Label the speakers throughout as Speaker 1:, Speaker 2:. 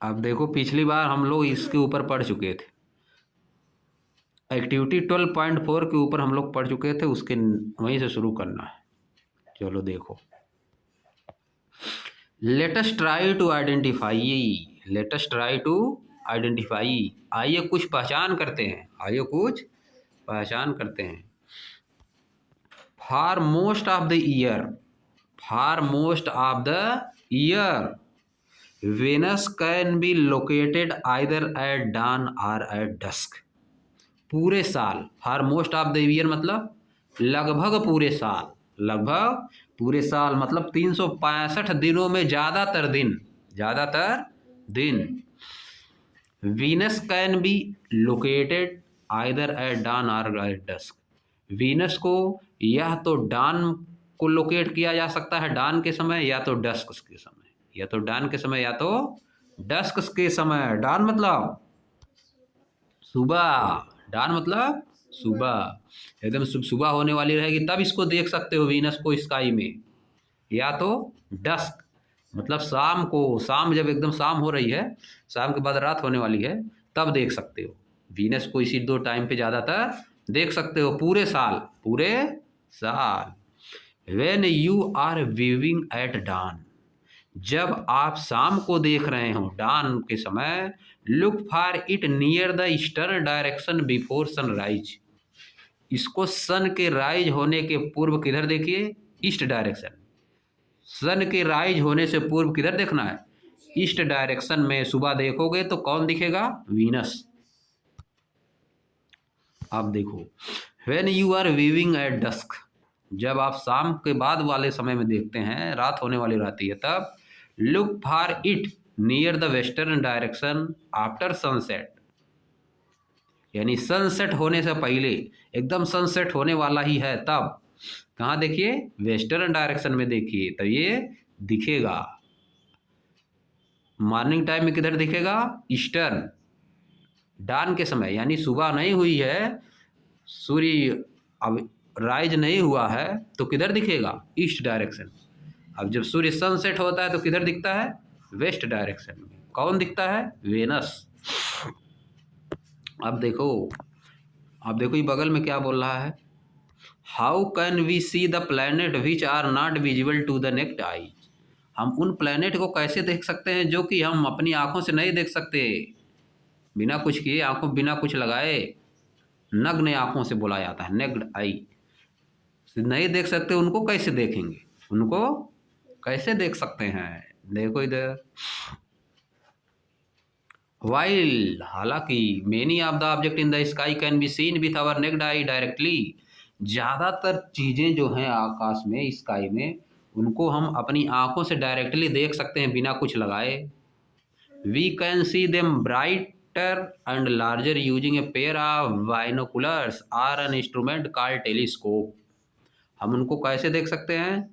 Speaker 1: अब देखो पिछली बार हम लोग इसके ऊपर पढ़ चुके थे, एक्टिविटी 12.4 के ऊपर हम लोग पढ़ चुके थे, उसके वहीं से शुरू करना है। चलो देखो, let us try to identify, आइए कुछ पहचान करते हैं, for most of the year Venus can be located either at dawn और एट dusk। पूरे साल, for most of the year मतलब लगभग पूरे साल मतलब 365 दिनों में ज़्यादातर दिन Venus can be located either at dawn और एट dusk। वीनस को या तो डान को लोकेट किया जा सकता है डान के समय, या तो डस्क के समय, या तो डान के समय या तो डस्क के समय। डान मतलब सुबह, डान मतलब सुबह, एकदम सुबह होने वाली रहेगी तब इसको देख सकते हो वीनस को स्काई में, या तो डस्क मतलब शाम को, शाम जब एकदम शाम हो रही है, शाम के बाद रात होने वाली है, तब देख सकते हो वीनस को। इसी दो टाइम पे ज़्यादातर देख सकते हो पूरे साल। When you are viewing at dawn, जब आप शाम को देख रहे हो डान के समय, look for it near the eastern direction before sunrise. इसको सन के राइज होने के पूर्व किधर देखिए, ईस्ट डायरेक्शन। सन के राइज होने से पूर्व किधर देखना है, ईस्ट डायरेक्शन में सुबह देखोगे तो कौन दिखेगा, वीनस। अब देखो, when you are viewing at dusk, जब आप शाम के बाद वाले समय में देखते हैं, रात होने वाली रहती है तब, look for it near the western direction after sunset, यानी सनसेट होने से पहले, एकदम सनसेट होने वाला ही है तब कहाँ देखिए, वेस्टर्न डायरेक्शन में देखिए, तो ये दिखेगा। मॉर्निंग टाइम में किधर दिखेगा, ईस्टर्न। डान के समय यानी सुबह नहीं हुई है, सूर्य अब राइज नहीं हुआ है, तो किधर दिखेगा, ईस्ट डायरेक्शन। अब जब सूर्य सनसेट होता है तो किधर दिखता है, वेस्ट डायरेक्शन में। कौन दिखता है, वेनस। अब देखो ये बगल में क्या बोल रहा है, how can we see the planet which are not visible to the naked eye. हम उन प्लैनेट को कैसे देख सकते हैं जो कि हम अपनी आंखों से नहीं देख सकते, बिना कुछ किए, आंखों बिना कुछ लगाए, नग्न आंखों से बोला जाता है, नेक्ड आई। नहीं देख सकते उनको कैसे देखेंगे, उनको कैसे देख सकते हैं। देखो इधर, वाइल हालांकि many of the object in the sky can be seen with our naked eye directly, ज़्यादातर चीज़ें जो हैं आकाश में, स्काई में, उनको हम अपनी आंखों से डायरेक्टली देख सकते हैं बिना कुछ लगाए। We can see them brighter and larger using a pair of binoculars or an instrument called telescope. हम उनको कैसे देख सकते हैं,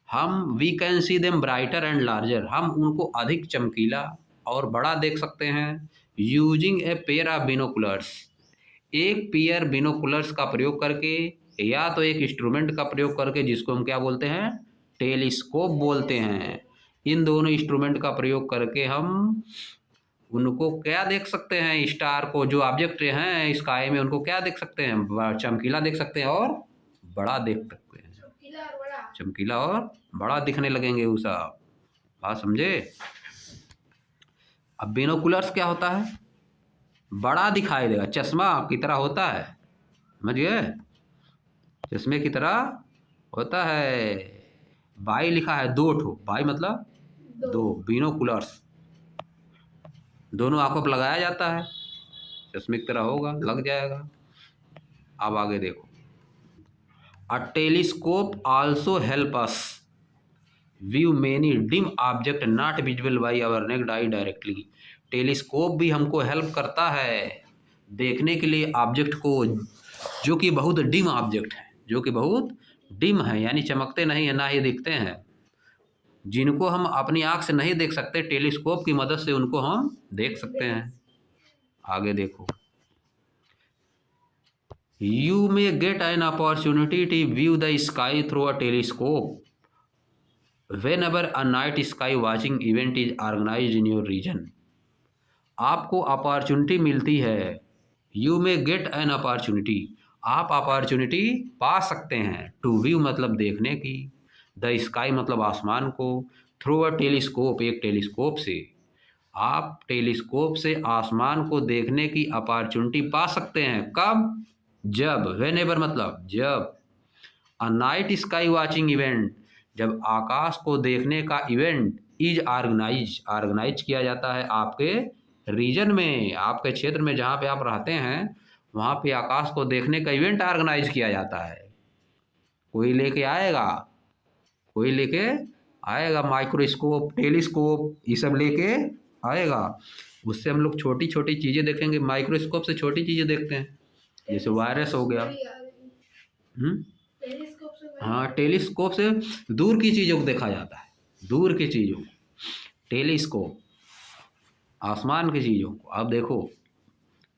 Speaker 1: हम we can see them brighter and larger, हम उनको अधिक चमकीला और बड़ा देख सकते हैं, using a pair of binoculars, एक पेयर बिनोकुलर्स का प्रयोग करके, या तो एक इंस्ट्रूमेंट का प्रयोग करके जिसको हम क्या बोलते हैं, टेलीस्कोप बोलते हैं। इन दोनों इंस्ट्रूमेंट का प्रयोग करके हम उनको क्या देख सकते हैं, स्टार को, जो ऑब्जेक्ट हैं स्काई में, उनको क्या देख सकते हैं, चमकीला देख सकते हैं और बड़ा देख सकते हैं, चमकीला और बड़ा दिखने लगेंगे वो सब। बात समझे। अब बिनोकुलर्स क्या होता है, बड़ा दिखाई देगा, चश्मा की तरह होता है, समझिए, चश्मे की तरह होता है। बाई लिखा है दो ठो, बाई मतलब दो, बिनोकुलर्स दोनों आंखों पर लगाया जाता है, चश्मे की तरह होगा, लग जाएगा। अब आगे देखो, a telescope also help us view many dim object not visible by our naked eye directly. Telescope भी हमको हेल्प करता है देखने के लिए ऑब्जेक्ट को जो कि बहुत डिम ऑब्जेक्ट है, जो कि बहुत डिम है, यानी चमकते नहीं है, ना ही दिखते हैं, जिनको हम अपनी आँख से नहीं देख सकते, टेलीस्कोप की मदद से उनको हम देख सकते हैं। आगे देखो, you may get an opportunity to view the sky through a telescope whenever a night sky watching event is organized in your region। आपको अपॉर्चुनिटी मिलती है। You may get an opportunity, आप अपॉर्चुनिटी पा सकते हैं। टू व्यू मतलब देखने की, द स्काई मतलब आसमान को, थ्रू अ टेलीस्कोप एक टेलीस्कोप से, आप टेलीस्कोप से आसमान को देखने की अपॉर्चुनिटी पा सकते हैं। कब? जब, व्हेनेवर मतलब जब। A night sky watching event, जब आकाश को देखने का इवेंट इज ऑर्गेनाइज किया जाता है आपके रीजन में, आपके क्षेत्र में जहाँ पे आप रहते हैं वहाँ पे आकाश को देखने का इवेंट ऑर्गेनाइज किया जाता है। कोई लेके आएगा, कोई लेके आएगा, माइक्रोस्कोप टेलीस्कोप ये सब लेके आएगा। उससे हम लोग छोटी छोटी चीज़ें देखेंगे, माइक्रोस्कोप से छोटी चीज़ें देखते हैं, जैसे वायरस हो गया। हाँ, टेलीस्कोप से दूर की चीज़ों को देखा जाता है, दूर की चीज़ों को, टेलीस्कोप आसमान की चीज़ों को। अब देखो,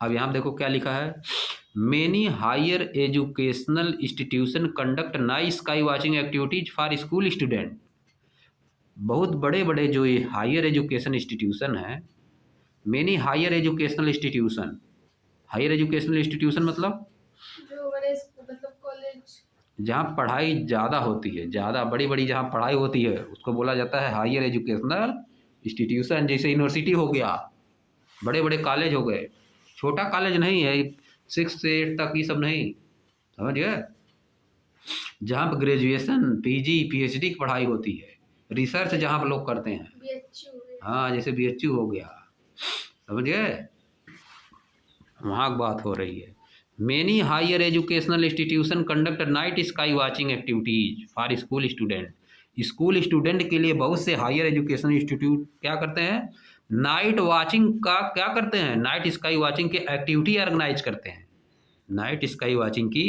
Speaker 1: अब यहाँ देखो क्या लिखा है, many higher educational institution conduct night sky watching activities for school student. बहुत बड़े बड़े जो ये हायर एजुकेशन इंस्टीट्यूशन हैं, many higher educational institution, higher educational institution मतलब
Speaker 2: जो बड़े मतलब कॉलेज,
Speaker 1: जहाँ पढ़ाई ज़्यादा होती है, ज़्यादा बड़ी बड़ी जहाँ पढ़ाई होती है उसको बोला जाता है हायर एजुकेशनल इंस्टीट्यूशन। जैसे यूनिवर्सिटी हो गया, बड़े बड़े कॉलेज हो गए, छोटा कॉलेज नहीं है, 6 से 8 तक ये सब नहीं, समझ गए। जहाँ पर ग्रेजुएशन पीजी पीएचडी की पढ़ाई होती है, रिसर्च जहाँ पर लोग करते हैं, हाँ जैसे बीएचयू हो गया, समझ गए, वहाँ की बात हो रही है। Many higher educational institution conduct night sky watching activities for school student. School student के लिए बहुत से हायर एजुकेशन इंस्टीट्यूट क्या करते हैं, नाइट वॉचिंग का क्या करते हैं, नाइट स्काई वॉचिंग की एक्टिविटी ऑर्गेनाइज करते हैं, नाइट स्काई वॉचिंग की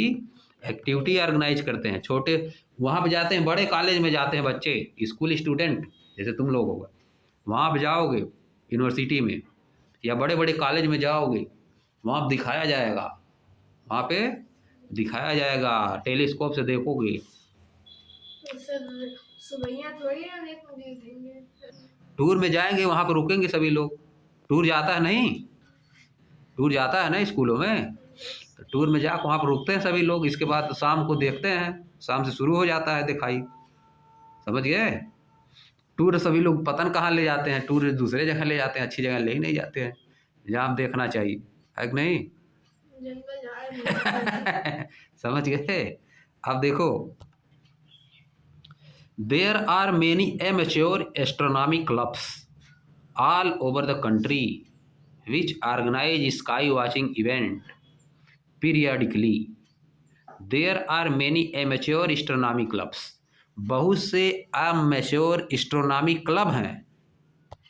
Speaker 1: एक्टिविटी ऑर्गेनाइज करते हैं। छोटे वहाँ पे जाते हैं, बड़े कॉलेज में जाते हैं बच्चे, स्कूल स्टूडेंट जैसे तुम लोग हो गए, वहाँ पे जाओगे यूनिवर्सिटी में या बड़े बड़े कॉलेज में जाओगे, वहाँ दिखाया जाएगा, वहाँ पे दिखाया जाएगा, टेलीस्कोप से देखोगे।
Speaker 2: तो सर सुबह थोड़ी ना देखेंगे।
Speaker 1: टूर में जाएंगे, वहाँ पे रुकेंगे सभी लोग, टूर जाता है नहीं, टूर जाता है ना स्कूलों में, तो टूर में जाकर वहाँ पर रुकते हैं सभी लोग, इसके बाद शाम को देखते हैं, शाम से शुरू हो जाता है दिखाई, समझ गए। टूर सभी लोग पता कहाँ ले जाते हैं, टूर दूसरे जगह ले जाते हैं, अच्छी जगह ले ही नहीं जाते हैं, जहाँ आप देखना चाहिए, है कि नहीं। समझ गए। अब देखो, there are many amateur astronomy clubs all over the country which organise sky watching event periodically. There are many amateur astronomy clubs, बहुत से अमेच्योर एस्ट्रोनॉमी क्लब हैं।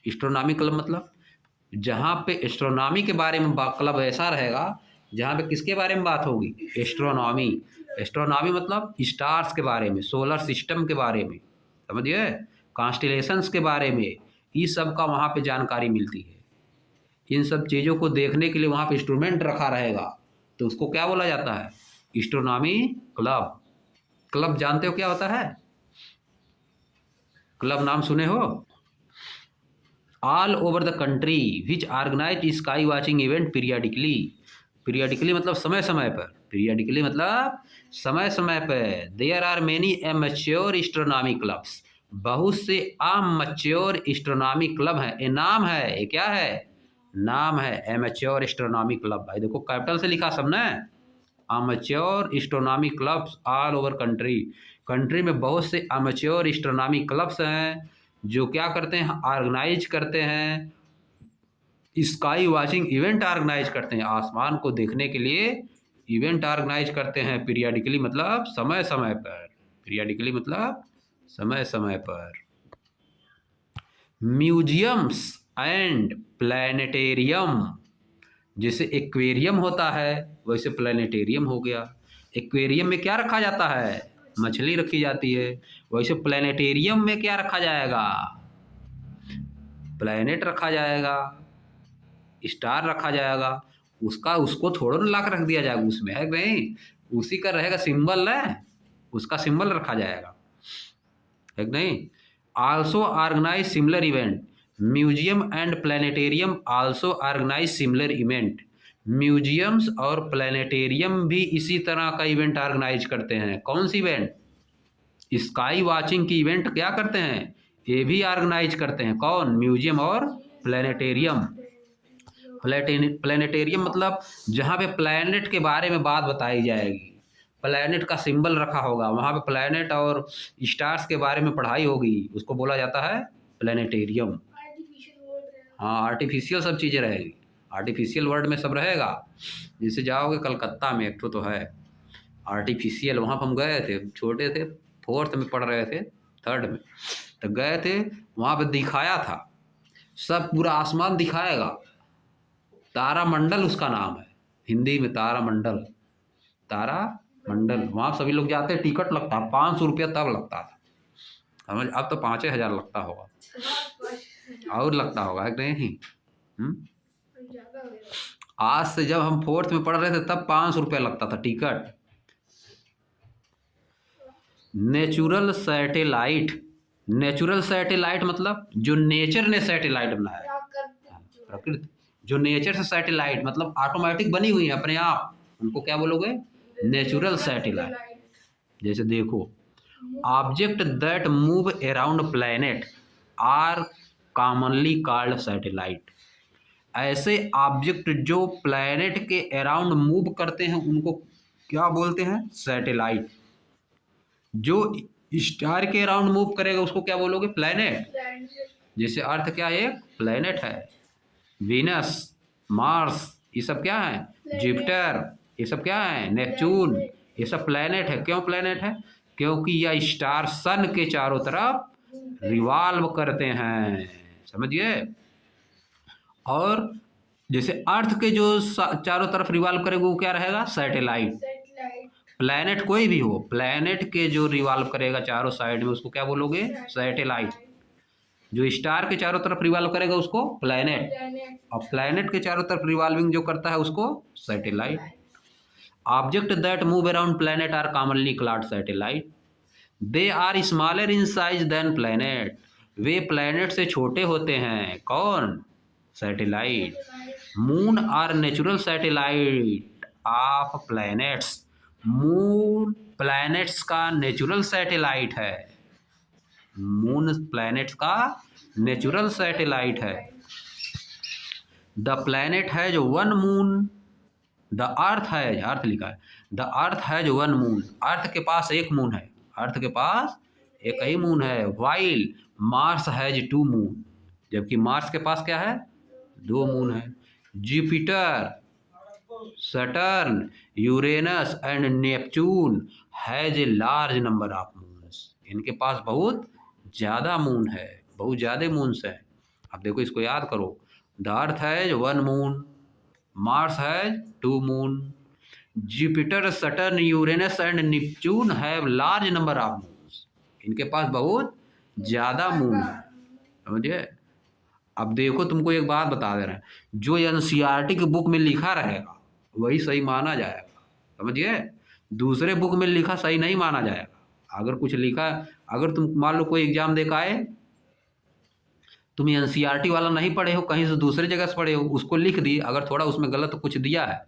Speaker 1: एस्ट्रोनॉमी क्लब मतलब जहाँ पे एस्ट्रोनॉमी के बारे में क्लब ऐसा रहेगा जहाँ पे किसके बारे में बात होगी, एस्ट्रोनॉमी। एस्ट्रोनॉमी मतलब स्टार्स के बारे में, सोलर सिस्टम के बारे में, समझिए, कॉन्स्टेलेशंस के बारे में, इस सब का वहाँ पे जानकारी मिलती है। इन सब चीज़ों को देखने के लिए वहाँ पे इंस्ट्रूमेंट रखा रहेगा, तो उसको क्या बोला जाता है, एस्ट्रोनॉमी क्लब। क्लब जानते हो क्या होता है, क्लब नाम सुने हो। All over the country which organise sky watching event periodically. Periodically मतलब समय समय पर, पीरियडिकली मतलब समय समय पर। There are many amateur astronomy clubs, बहुत से अमच्योर एस्ट्रोनॉमी क्लब हैं। ये नाम है, ये क्या है, नाम है एमेच्योर एस्ट्रोनॉमी क्लब। भाई देखो कैपिटल से लिखा सब ना, amateur astronomy clubs all over country. Country में बहुत से अमेच्योर एस्ट्रोनॉमी क्लब्स हैं जो क्या करते हैं, ऑर्गेनाइज करते हैं, स्काई वॉचिंग इवेंट ऑर्गेनाइज करते हैं, आसमान को देखने के लिए इवेंट ऑर्गेनाइज करते हैं पीरियडिकली मतलब समय समय पर, पीरियडिकली मतलब समय समय पर। म्यूजियम्स एंड प्लानिटेरियम, जैसे एक्वेरियम होता है वैसे प्लानिटेरियम हो गया। एक्वेरियम में क्या रखा जाता है, मछली रखी जाती है, वैसे प्लानिटेरियम में क्या रखा जाएगा, प्लैनेट रखा जाएगा, स्टार रखा जाएगा। उसका उसको थोड़ा ना ला कर रख दिया जाएगा उसमें, है नहीं, उसी का रहेगा सिंबल है, उसका सिंबल रखा जाएगा, है नहीं। Also organise similar event, museum and planetarium also organise similar event. Museums और प्लानिटेरियम भी इसी तरह का इवेंट ऑर्गेनाइज करते हैं। कौन सी इवेंट? स्काई वॉचिंग की इवेंट क्या करते हैं? ये भी ऑर्गेनाइज करते हैं। कौन? म्यूजियम और प्लानिटेरियम। प्लानिटेरियम मतलब जहाँ पे प्लैनेट के बारे में बात बताई जाएगी, प्लैनेट का सिंबल रखा होगा, वहाँ पे प्लैनेट और स्टार्स के बारे में पढ़ाई होगी, उसको बोला जाता है प्लैनेटेरियम।
Speaker 2: आर्टिफिशियल वर्ड है।
Speaker 1: हाँ, आर्टिफिशियल सब चीज़ें रहेगी, आर्टिफिशियल वर्ड में सब रहेगा। जैसे जाओगे कलकत्ता में एक तो है आर्टिफिशियल, वहाँ पर हम गए थे, छोटे थे, 4th में पढ़ रहे थे, 3rd में, तो गए थे वहाँ पे दिखाया था, सब पूरा आसमान दिखाएगा, तारामंडल उसका नाम है, हिंदी में तारामंडल, तारामंडल। वहाँ सभी लोग जाते, टिकट लगता, 500 रुपया तब लगता था, समझ, अब तो 5,000 लगता होगा और लगता होगा कि नहीं?
Speaker 2: ज़्यादा हो गया।
Speaker 1: आज से जब हम 4th में पढ़ रहे थे तब 500 रुपया लगता था ticket. Natural satellite, natural satellite मतलब जो नेचर ने सैटेलाइट बनाया, प्रकृति, जो नेचर से सैटेलाइट मतलब ऑटोमेटिक बनी हुई है अपने आप, उनको क्या बोलोगे? Natural satellite. जैसे देखो, object that move around planet are commonly called satellite. ऐसे ऑब्जेक्ट जो प्लैनेट के अराउंड मूव करते हैं उनको क्या बोलते हैं? सैटेलाइट। जो स्टार के अराउंड मूव करेगा उसको क्या बोलोगे? प्लैनेट। जैसे अर्थ क्या है? एक प्लैनेट है। वीनस, मार्स, ये सब क्या है? जुपिटर, ये सब क्या है? नेपच्यून, ये सब प्लैनेट है। क्यों प्लैनेट है? क्योंकि यह स्टार सन के चारों तरफ रिवॉल्व करते हैं, समझिए। और जैसे अर्थ के जो चारों तरफ रिवॉल्व करेगा वो क्या रहेगा? सैटेलाइट। प्लैनेट कोई भी हो, प्लैनेट के जो रिवॉल्व करेगा चारों साइड में उसको क्या बोलोगे? सैटेलाइट। जो स्टार के चारों तरफ रिवॉल्व करेगा उसको प्लैनेट, और प्लैनेट के चारों तरफ रिवॉल्विंग जो करता है उसको satellite. Object that move around planet are commonly called satellite. They are smaller in size than planet. वे प्लैनेट से छोटे होते हैं। कौन? Satellite. Moon are natural satellite of planets. Moon planets का नेचुरल सैटेलाइट है। मून प्लैनेट्स का natural satellite है। The planet has one moon, the earth has, earth लिखा है, the earth has one moon. Earth के पास एक मून है, अर्थ के पास एक ही मून है। वाइल मार्स हैज 2 मून, जबकि मार्स के पास क्या है? 2 मून है। Jupiter, Saturn, Uranus and Neptune has a large number of moons. इनके पास बहुत ज़्यादा मून है, बहुत ज़्यादा मून्स हैं। अब देखो इसको याद करो, the earth has 1 moon, Mars has 2 moon, Jupiter, Saturn, Uranus and Neptune have large number of moons. इनके पास बहुत ज़्यादा मून है, समझिए। अब देखो तुमको एक बात बता दे रहे हैं, जो एनसीईआरटी की बुक में लिखा रहेगा वही सही माना जाएगा, समझिए। दूसरे बुक में लिखा सही नहीं माना जाएगा। अगर कुछ लिखा, अगर तुम मान लो कोई एग्जाम दे के आए, तुम एनसीईआरटी वाला नहीं पढ़े हो, कहीं से दूसरे जगह से पढ़े हो, उसको लिख दी, अगर थोड़ा उसमें गलत कुछ दिया है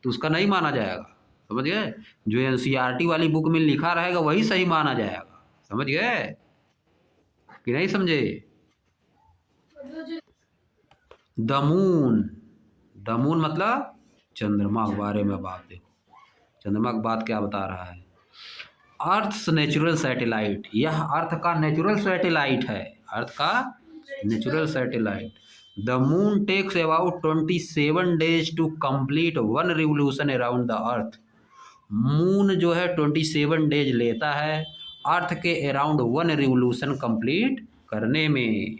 Speaker 1: तो उसका नहीं माना जाएगा, समझ गए। जो एनसीईआरटी वाली बुक में लिखा रहेगा वही सही माना जाएगा, समझ गए कि नहीं समझे। द मून, द मून मतलब चंद्रमा के बारे में बात। देखो चंद्रमा की बात क्या बता रहा है। अर्थ्स नेचुरल सैटेलाइट, यह अर्थ का नेचुरल सैटेलाइट है, अर्थ का natural satellite. The moon takes about 27 days to complete 1 revolution around the earth. Moon जो है 27 days लेता है अर्थ के अराउंड 1 रिवोल्यूशन कंप्लीट करने में।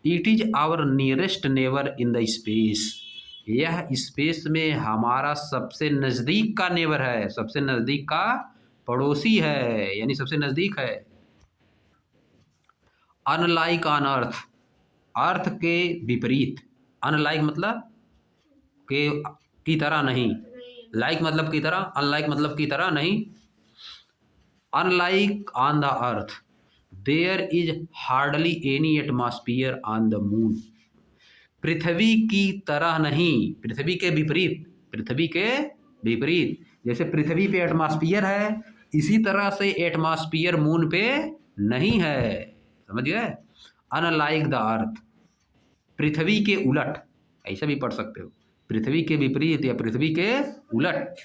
Speaker 1: It is our nearest neighbour in the space. यह स्पेस में हमारा सबसे नज़दीक का नेबर है, सबसे नज़दीक का पड़ोसी है, यानी सबसे नज़दीक है। अनलाइक ऑन अर्थ, अर्थ के विपरीत। अनलाइक मतलब के की तरह नहीं, लाइक मतलब की तरह, अनलाइक मतलब की तरह नहीं। Unlike on the earth, there is hardly any atmosphere on the moon. पृथ्वी की तरह नहीं, पृथ्वी के विपरीत, पृथ्वी के विपरीत। जैसे पृथ्वी पे एटमॉस्फियर है, इसी तरह से एटमॉस्फियर मून पे नहीं है। समझ गए? अनलाइक द अर्थ, पृथ्वी के उलट, ऐसा भी पढ़ सकते हो, पृथ्वी के विपरीत या पृथ्वी के उलट।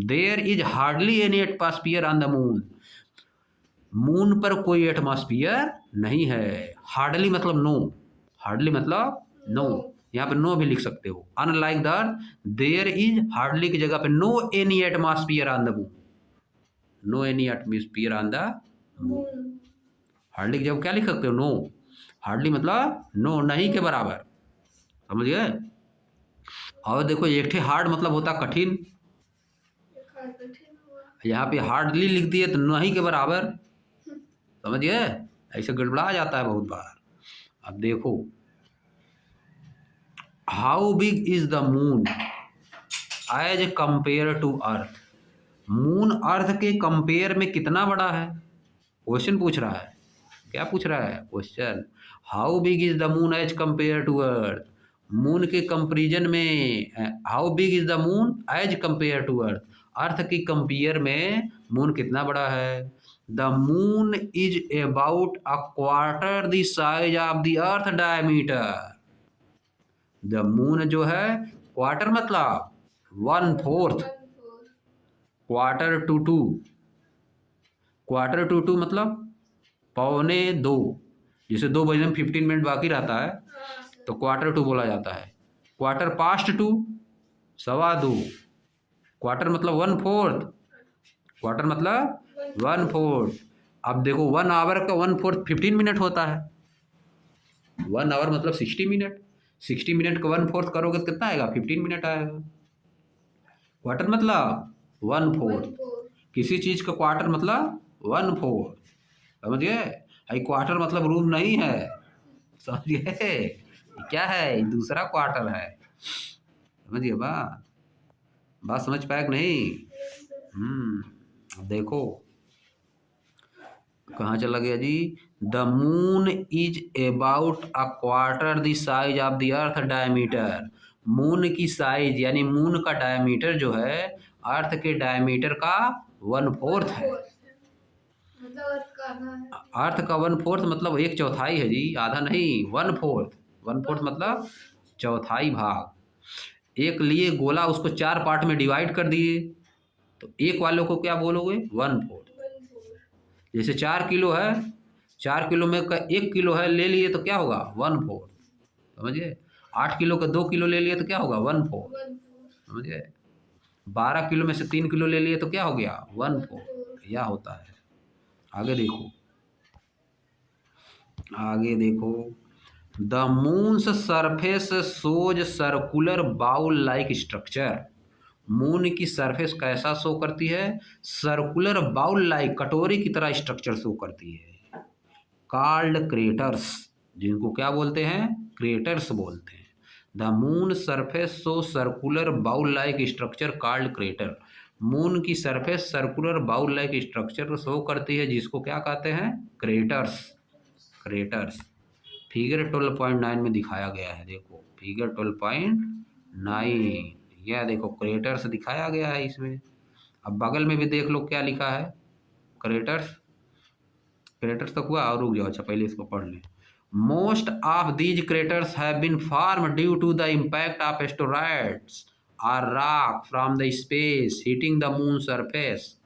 Speaker 1: There is hardly any atmosphere on the moon, moon पर कोई एटमॉस्फियर नहीं है। हार्डली मतलब नो, हार्डली मतलब नो, यहाँ पे नो भी लिख सकते हो। Unlike the earth, there is hardly की जगह पे no any atmosphere on the moon, no any atmosphere on the moon. Hardly की जगह क्या लिख सकते हो? नो। हार्डली मतलब नो, नहीं के बराबर। समझ गए? और देखो एक ठे हार्ड मतलब होता कठिन, यहाँ पे हार्डली लिख दिए तो नहीं के बराबर। समझ गए? ऐसे गड़बड़ा जाता है बहुत बार। अब देखो, how big is the moon as compare to earth, moon earth के कंपेयर में कितना बड़ा है? क्वेश्चन पूछ रहा है। क्या पूछ रहा है question? How big is the moon as compare to earth, moon के कंपेरिजन में, how big is the moon as compare to earth, earth की कंपेयर में मून कितना बड़ा है? The moon is about a quarter the size of the earth diameter. The moon जो है, quarter मतलब 1/4, quarter to two, quarter to two मतलब पौने दो। जैसे 2 बजने में 15 मिनट बाकी रहता है तो क्वार्टर टू बोला जाता है। क्वार्टर पास्ट टू, 2:15, क्वार्टर मतलब 1/4, क्वार्टर मतलब 1/4। अब देखो 1 आवर का 1/4 15 मिनट होता है, 1 आवर मतलब 60 मिनट, 60 मिनट का 1/4 करोगे तो कितना आएगा? 15 मिनट आएगा। क्वार्टर मतलब 1/4, किसी चीज़ का क्वार्टर मतलब 1/4। समझ गए? भाई क्वार्टर मतलब रूम नहीं है, समझ गए? क्या है? दूसरा क्वार्टर है। समझिए बात समझ पाए कि नहीं? देखो कहाँ चला गया जी? The moon is about a quarter the size of the earth diameter, moon की साइज यानी मून का डायमीटर जो है अर्थ के डायमीटर का 1/4 है। अर्थ का 1/4 मतलब 1/4 है जी, आधा नहीं, 1/4, 1/4 मतलब चौथाई भाग। एक लिए गोला, उसको 4 पार्ट में डिवाइड कर दिए तो एक वालों को क्या बोलोगे? 1/4। जैसे 4 किलो है, 4 किलो में का 1 किलो है ले लिए तो क्या होगा? 1/4। समझिए? 8 किलो का 2 किलो ले लिए तो क्या होगा? 1/4। समझिए? 12 किलो में से 3 किलो ले लिए तो क्या हो गया? 1/4। यह होता है। आगे देखो, आगे देखो, the moon's surface shows circular bowl like structure, moon की सरफेस कैसा शो करती है? सर्कुलर बाउल लाइक, कटोरी की तरह स्ट्रक्चर शो करती है। कॉल्ड क्रेटर्स, जिनको क्या बोलते हैं? क्रेटर्स बोलते हैं। The moon surface show circular bowl like structure called crater, moon की surface circular bowl like structure show करती है जिसको क्या कहते हैं? क्रेटर्स। क्रेटर्स फिगर 12.9 में दिखाया गया है। देखो फिगर 12.9, यह देखो क्रेटर्स दिखाया गया है इसमें। अब बगल में भी देख लो क्या लिखा है? क्रेटर्स, क्रेटर्स तक हुआ और रुक जाओ, अच्छा पहले इसको पढ़ लें। Most of these craters have been form due to the impact of asteroids और rock from the space hitting the moon surface.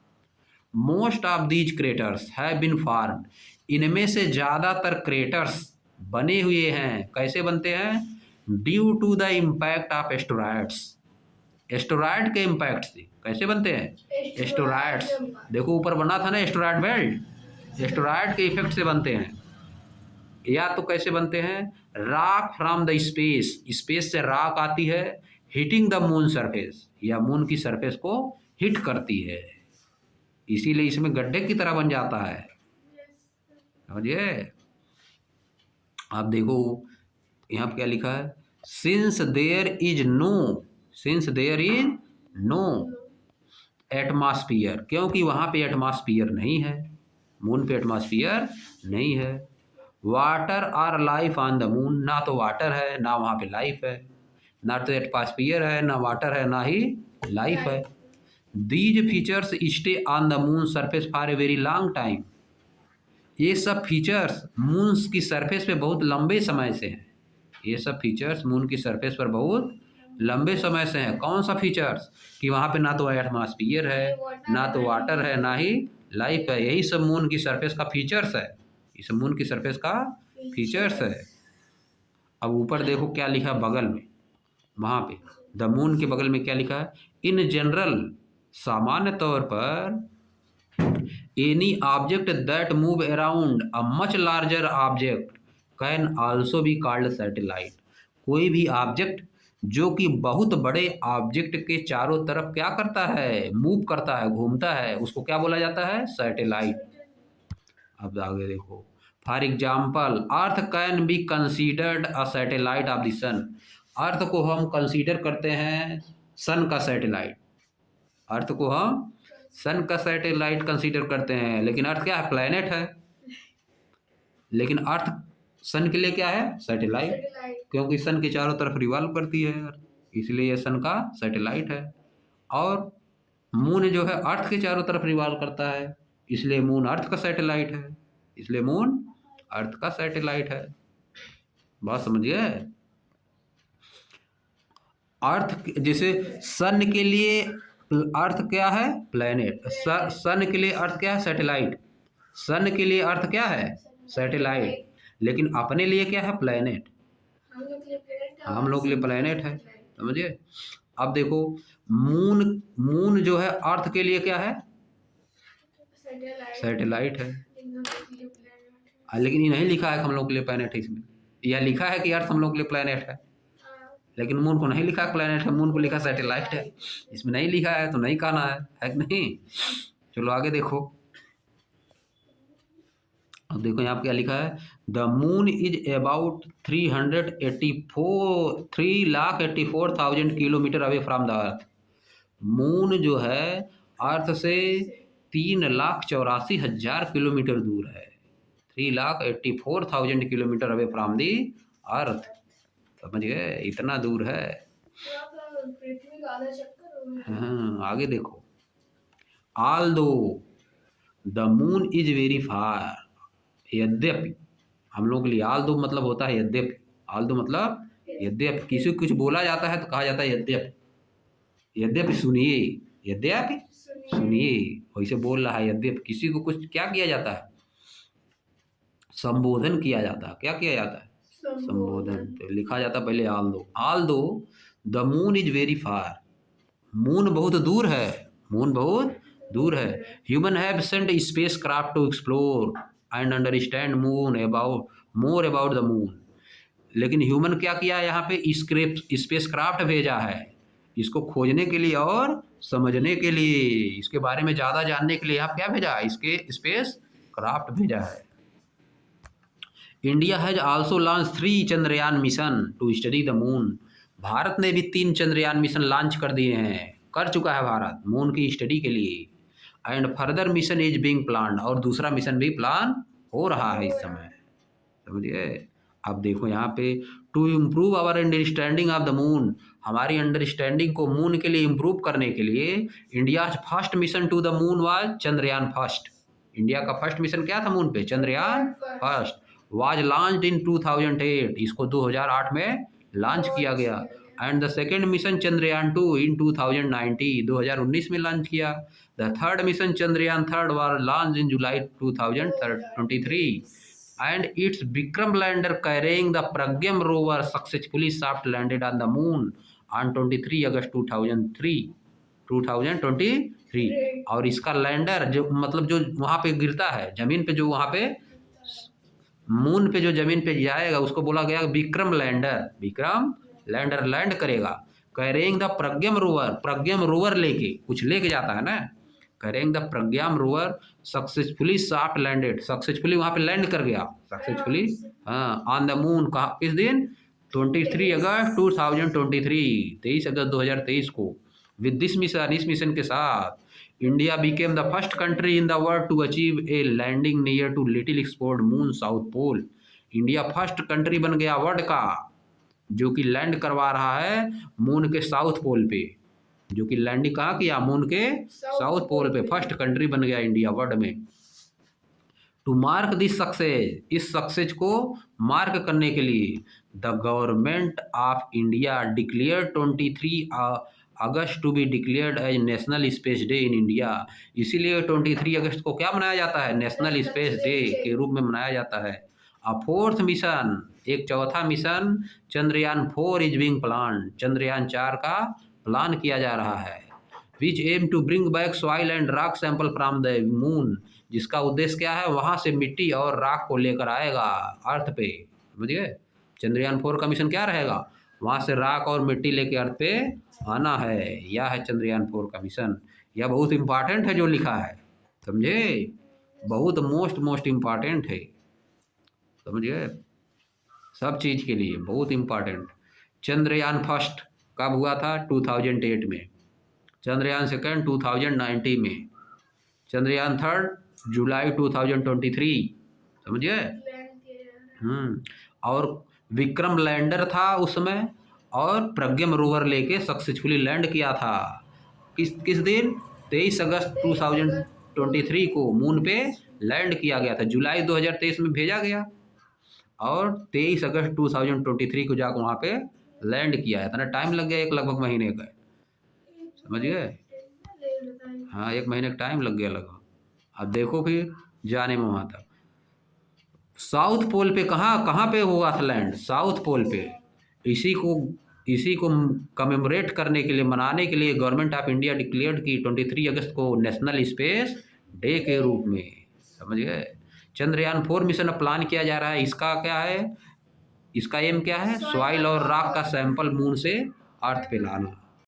Speaker 1: Most of these craters have been formed, इनमें से ज़्यादातर क्रेटर्स बने हुए हैं। कैसे बनते हैं? Due to the impact of asteroids, asteroid के इम्पैक्ट से। कैसे बनते हैं? एस्टेरॉइड्स, देखो ऊपर बना था ना एस्टेरॉइड बेल्ट, एस्टेरॉइड के इफेक्ट से बनते हैं। या तो कैसे बनते हैं? Rock from the space, space से रॉक आती है, हिटिंग द मून सरफेस, या मून की सरफेस को हिट करती है, इसीलिए इसमें गड्ढे की तरह बन जाता है। समझिए? आप देखो यहाँ पे क्या लिखा है? Since there is no, since there is no atmosphere, क्योंकि वहाँ पे एटमॉस्फियर नहीं है। मून पे एटमॉस्फेयर नहीं है। Water our life on the moon, ना तो वाटर है ना वहाँ पे लाइफ है, ना तो एटमॉस्फेयर है ना वाटर है ना ही लाइफ है। These features stay on the moon surface for a very long time, ये सब फीचर्स मून की सरफेस पे बहुत लंबे समय से हैं। ये सब फीचर्स मून की सरफेस पर बहुत लंबे समय से हैं। कौन सा फीचर्स? कि वहाँ पे ना तो एटमॉस्फेयर है ना तो वाटर है ना ही लाइफ है, यही सब मून की सरफेस का फीचर्स है। इस मून की सरफेस का फीचर्स है। अब ऊपर देखो क्या लिखा है बगल में, वहाँ पे द मून के बगल में क्या लिखा है? इन जनरल, सामान्य तौर पर, any object that move around a much larger object can also be called satellite. कोई भी ऑब्जेक्ट जो कि बहुत बड़े ऑब्जेक्ट के चारों तरफ क्या करता है? मूव करता है, घूमता है, उसको क्या बोला जाता है? सैटेलाइट। अब आगे देखो, for example earth can be considered a satellite of the sun. Earth को हम कंसीडर करते हैं सन का सैटेलाइट। अर्थ को हम सन का सैटेलाइट कंसीडर करते हैं, लेकिन अर्थ क्या है? प्लैनेट है। लेकिन अर्थ सन के लिए क्या है? सैटेलाइट, क्योंकि सन के चारों तरफ रिवॉल्व करती है अर्थ, इसलिए ये सन का सैटेलाइट है। और मून जो है अर्थ के चारों तरफ रिवॉल्व करता है, इसलिए मून अर्थ का सैटेलाइट है, इसलिए मून अर्थ का सैटेलाइट है। बात समझिए? अर्थ जैसे सन के लिए अर्थ क्या है? प्लैनेट। सन के लिए अर्थ क्या है? सैटेलाइट। सन के लिए अर्थ क्या है? सैटेलाइट। लेकिन अपने लिए क्या है? प्लैनेट। हम लोग के लिए प्लैनेट है, समझिए? अब देखो, मून जो है अर्थ के लिए क्या है? सैटेलाइट है। लेकिन ये नहीं लिखा है कि हम लोग के लिए प्लैनेट है इसमें। यह लिखा है कि अर्थ हम लोग के लिए प्लैनेट है, लेकिन मून को नहीं लिखा प्लैनेट है, मून को लिखा सैटेलाइट है। इसमें नहीं लिखा है तो नहीं कहना है कि नहीं? चलो आगे देखो। अब देखो यहाँ पे क्या लिखा है? The moon is about 384,000 kilometre away from the earth. Moon जो है अर्थ से 3,84,000 किलोमीटर दूर है। 3,84,000 kilometre away from the earth. समझ गए? इतना दूर है। हाँ, आगे देखो। ऑल दो द मून इज वेरी फार, यद्यपि, हम लोग के लिए ऑल दो मतलब होता है यद्यपि। ऑल दो मतलब यद्यपि, किसी को कुछ बोला जाता है तो कहा जाता है यद्यपि। यद्यपि सुनिए, यद्यपि सुनिए, वैसे बोल रहा है यद्यपि। किसी को कुछ क्या किया जाता है? संबोधन किया जाता है। क्या किया जाता है? संबोधन। तो लिखा जाता पहले although the moon is very far, moon बहुत दूर है, मून बहुत दूर है। Human have sent spacecraft to explore and understand moon about more about the moon. लेकिन ह्यूमन क्या किया? यहाँ पे स्पेस क्राफ्ट भेजा है इसको खोजने के लिए और समझने के लिए, इसके बारे में ज़्यादा जानने के लिए यहाँ क्या भेजा है? इसके स्पेस क्राफ्ट भेजा है। India has also launch 3 Chandrayaan mission to study the moon. Bharat ने भी 3 चंद्रयान मिशन लॉन्च कर दिए हैं, कर चुका है भारत मून की स्टडी के लिए। And further mission is being planned, और दूसरा मिशन भी प्लान हो रहा है इस समय। समझिए? अब देखो यहाँ पे, to improve our understanding of the moon, हमारी अंडरस्टैंडिंग को मून के लिए इम्प्रूव करने के लिए India first mission to the moon was Chandrayaan first. India का फर्स्ट मिशन क्या था मून पे? Chandrayaan first. Was launched in 2008, इसको 2008 में लॉन्च किया गया। And the second mission Chandrayaan 2 in 2019, 2019 में लॉन्च किया। The third mission Chandrayaan third was launch in July 2023 and its Vikram lander carrying the Pragyam rover successfully soft landed on the moon on 23 अगस्त 2023। और इसका lander जो मतलब जो वहाँ पे गिरता है जमीन पे, जो वहाँ पे मून पे जो जमीन पे जाएगा उसको बोला गया Vikram lander. Vikram lander land करेगा carrying the Pragyan rover, Pragyan rover लेके कुछ लेके जाता है ना। Carrying the Pragyan rover successfully soft landed, successfully वहाँ पे लैंड कर गया, सक्सेसफुली हाँ ऑन द मून। कहा किस दिन? 23 अगस्त 2023, 23 अगस्त 2023 को। विद दिस मिशन, इस मिशन के साथ India became the first country in the world to achieve a landing near to little explored moon south pole। India first country बन गया वर्ल्ड का जो कि लैंड करवा रहा है मून के साउथ पोल पे, जो कि लैंडिंग कहाँ किया, मून के साउथ पोल पे फर्स्ट कंट्री बन गया इंडिया वर्ल्ड में। टू मार्क दिस सक्सेस, इस सक्सेस को मार्क करने के लिए the government of India declare 23 August to be declared as national space day in India. इसीलिए 23 अगस्त को क्या मनाया जाता है, नेशनल स्पेस डे के रूप में मनाया जाता है। अ फोर्थ मिशन, एक चौथा mission Chandrayaan 4 is being plan, Chandrayaan 4 का प्लान किया जा रहा है। Which aim to bring back soil and rock sample from the moon, जिसका उद्देश्य क्या है, वहाँ से मिट्टी और राख को लेकर आएगा अर्थ पे, समझिए। चंद्रयान 4 का मिशन क्या रहेगा, वहाँ से राख और मिट्टी लेके अर्थ पे आना है, यह है चंद्रयान 4 का मिशन। यह बहुत इम्पॉर्टेंट है जो लिखा है, समझे, बहुत मोस्ट इम्पॉर्टेंट है, समझिए, सब चीज़ के लिए बहुत इम्पॉर्टेंट। चंद्रयान फर्स्ट कब हुआ था, 2008 में, चंद्रयान सेकंड 2019 में, चंद्रयान थर्ड जुलाई 2023, समझिए।
Speaker 2: लैंड किया जा रहा है।
Speaker 1: और विक्रम लैंडर था उसमें, और प्रज्ञम रोवर लेके सक्सेसफुली लैंड किया था। किस दिन, 23 अगस्त 2023 को मून पे लैंड किया गया था। जुलाई 2023 में भेजा गया और 23 अगस्त 2023 को जाकर वहाँ पे लैंड किया है। इतना टाइम लग गया, एक लगभग महीने का, समझ गए। हाँ, 1 महीने का टाइम लग गया लगभग। अब देखो फिर जाने में वहाँ तक। साउथ पोल पे कहाँ पे हुआ था लैंड, साउथ पोल पे। इसी को कमेमोरेट करने के लिए, मनाने के लिए गवर्नमेंट ऑफ इंडिया डिक्लेयर्ड की 23 अगस्त को नेशनल स्पेस डे के रूप में, समझ गए। चंद्रयान 4 मिशन अब प्लान किया जा रहा है। इसका क्या है, इसका एम क्या है, सॉइल और रॉक का सैंपल मून से अर्थ पे लाना।